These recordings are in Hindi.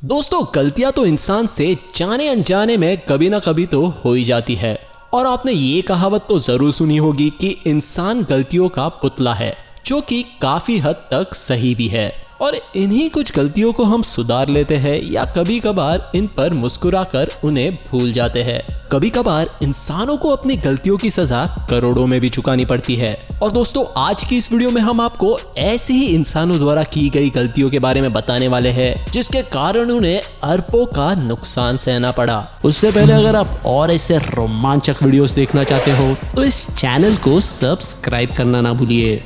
दोस्तों, गलतियां तो इंसान से जाने अनजाने में कभी ना कभी तो हो ही जाती है। और आपने ये कहावत तो जरूर सुनी होगी कि इंसान गलतियों का पुतला है, जो कि काफी हद तक सही भी है। और इन्हीं कुछ गलतियों को हम सुधार लेते हैं या कभी कभार इन पर मुस्कुराकर उन्हें भूल जाते हैं। कभी कभार इंसानों को अपनी गलतियों की सजा करोड़ों में भी चुकानी पड़ती है। और दोस्तों, आज की इस वीडियो में हम आपको ऐसे ही इंसानों द्वारा की गई गलतियों के बारे में बताने वाले हैं, जिसके कारण उन्हें अरबों का नुकसान सहना पड़ा। उससे पहले अगर आप और ऐसे रोमांचक वीडियोस देखना चाहते हो तो इस चैनल को सब्सक्राइब करना ना भूलिए।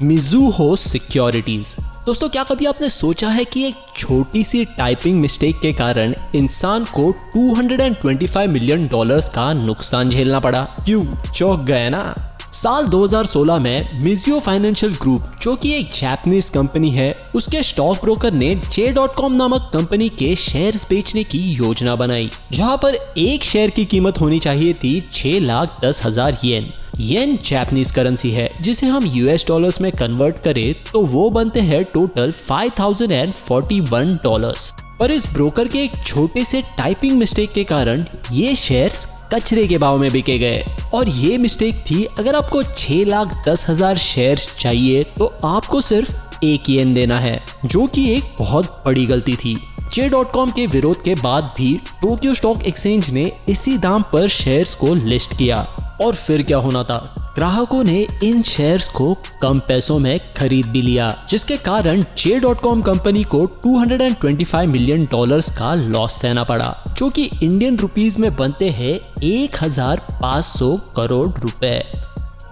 मिज़ूहो सिक्योरिटीज। दोस्तों, क्या कभी आपने सोचा है कि एक छोटी सी टाइपिंग मिस्टेक के कारण इंसान को $225 मिलियन का नुकसान झेलना पड़ा? क्यों, चौंक गए ना? साल 2016 में मिज़ूहो फाइनेंशियल ग्रुप, जो कि एक जापानीज कंपनी है, उसके स्टॉक ब्रोकर ने J.com नामक कंपनी के शेयर्स बेचने की योजना बनाई, जहां पर एक शेयर की कीमत होनी चाहिए थी 6,10,000 येन। येन जापानीज करेंसी है, जिसे हम US डॉलर्स में कन्वर्ट करें तो वो बनते हैं टोटल $5,041। पर इस ब्रोकर के एक छोटे से टाइपिंग मिस्टेक के कारण ये शेयर्स कचरे के भाव में बिके गए। और ये मिस्टेक थी, अगर आपको 6,10,000 शेयर्स चाहिए तो आपको सिर्फ 1 येन देना है, जो कि एक बहुत बड़ी गलती थी। J.com के विरोध के बाद भी टोक्यो स्टॉक एक्सचेंज ने इसी दाम पर शेयर्स को लिस्ट किया। और फिर क्या होना था, ग्राहकों ने इन शेयर्स को कम पैसों में खरीद भी लिया, जिसके कारण J.com कंपनी को $225 मिलियन का लॉस सहना पड़ा, जो कि इंडियन रुपीस में बनते हैं 1,500 करोड़ रुपए।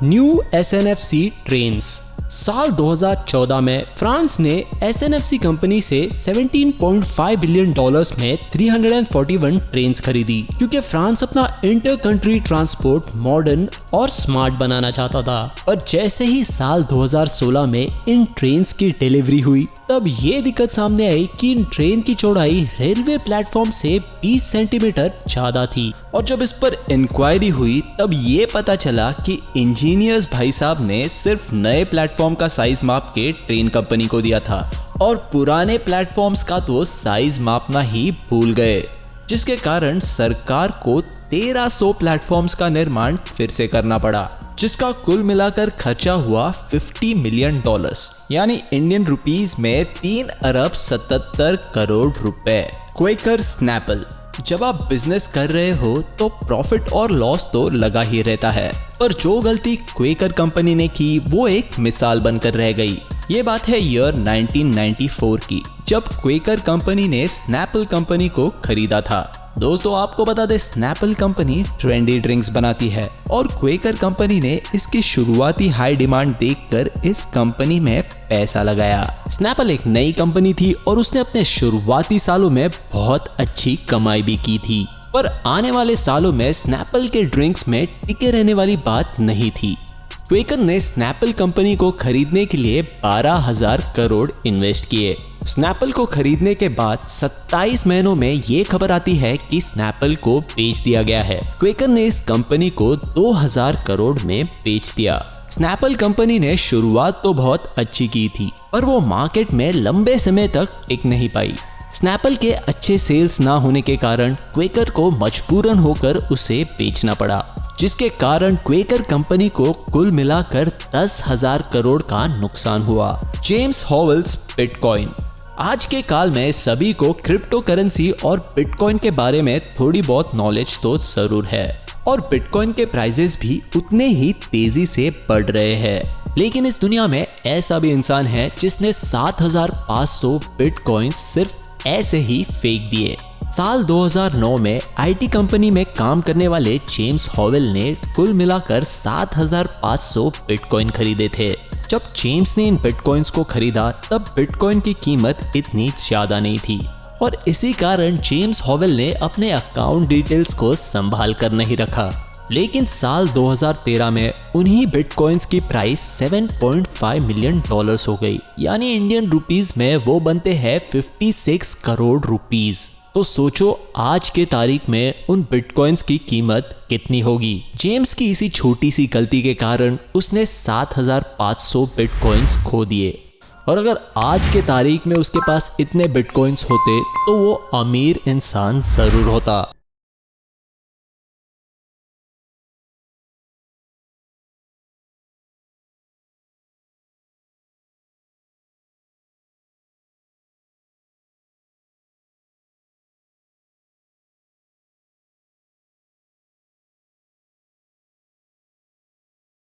New SNFC trains. साल 2014 में फ्रांस ने SNFC कंपनी से $17.5 बिलियन में 341 ट्रेन्स खरीदी, क्योंकि फ्रांस अपना इंटर कंट्री ट्रांसपोर्ट मॉडर्न और स्मार्ट बनाना चाहता था। पर जैसे ही साल 2016 में इन ट्रेन्स की डिलीवरी हुई, तब ये दिक्कत सामने आई कि इन ट्रेन की चौड़ाई रेलवे प्लेटफॉर्म से 20 सेंटीमीटर ज्यादा थी। और जब इस पर इंक्वायरी हुई तब ये पता चला कि इंजीनियर्स भाई साहब ने सिर्फ नए प्लेटफॉर्म का साइज माप के ट्रेन कंपनी को दिया था और पुराने प्लेटफॉर्म्स का तो साइज मापना ही भूल गए, जिसके कारण सरकार को 1300 प्लेटफॉर्म्स का निर्माण फिर से करना पड़ा, जिसका कुल मिलाकर खर्चा हुआ $50 मिलियन, यानी इंडियन रुपीस में 3,77 करोड़ रुपए। Quaker Snapple. जब आप बिजनेस कर रहे हो तो प्रॉफिट और लॉस तो लगा ही रहता है, पर जो गलती क्वेकर कंपनी ने की वो एक मिसाल बनकर रह गई। ये बात है ईयर 1994 की, जब क्वेकर कंपनी ने स्नैपल कंपनी को खरीदा था। दोस्तों, आपको बता दें, स्नैपल कंपनी ट्रेंडी ड्रिंक्स बनाती है और क्वेकर कंपनी ने इसकी शुरुआती हाई डिमांड देखकर इस कंपनी में पैसा लगाया। स्नैपल एक नई कंपनी थी और उसने अपने शुरुआती सालों में बहुत अच्छी कमाई भी की थी, पर आने वाले सालों में स्नैपल के ड्रिंक्स में टिके रहने वाली बात नहीं थी। क्वेकर ने स्नैपल कंपनी को खरीदने के लिए 12,000 करोड़ इन्वेस्ट किए। स्नैपल को खरीदने के बाद 27 महीनों में ये खबर आती है कि स्नैपल को बेच दिया गया है। क्वेकर ने इस कंपनी को 2,000 करोड़ में बेच दिया। स्नैपल कंपनी ने शुरुआत तो बहुत अच्छी की थी, पर वो मार्केट में लंबे समय तक टिक नहीं पाई। स्नैपल के अच्छे सेल्स ना होने के कारण क्वेकर को मजबूरन होकर उसे बेचना पड़ा, जिसके कारण क्वेकर कंपनी को कुल मिलाकर 10,000 करोड़ का नुकसान हुआ। James Havells bitcoin. आज के काल में सभी को क्रिप्टो करेंसी और बिटकॉइन के बारे में थोड़ी बहुत नॉलेज तो जरूर है, और बिटकॉइन के प्राइसेस भी उतने ही तेजी से बढ़ रहे हैं। लेकिन इस दुनिया में ऐसा भी इंसान है जिसने 7,500 बिटकॉइन सिर्फ ऐसे ही फेंक दिए। साल 2009 में IT कंपनी में काम करने वाले जेम्स हॉवेल ने कुल मिलाकर 7,500 बिटकॉइन खरीदे थे। जब जेम्स ने इन बिटकॉइंस को खरीदा तब बिटकॉइन की कीमत इतनी ज्यादा नहीं थी, और इसी कारण जेम्स हॉवेल ने अपने अकाउंट डिटेल्स को संभाल कर नहीं रखा। लेकिन साल 2013 में उन्हीं बिटकॉइंस की प्राइस $7.5 मिलियन हो गई, यानी इंडियन रुपीस में वो बनते हैं 56 करोड़ रुपीस। तो सोचो आज के तारीख में उन बिटकॉइंस की कीमत कितनी होगी। जेम्स की इसी छोटी सी गलती के कारण उसने 7,500 बिटकॉइंस खो दिए। और अगर आज के तारीख में उसके पास इतने बिटकॉइंस होते तो वो अमीर इंसान जरूर होता।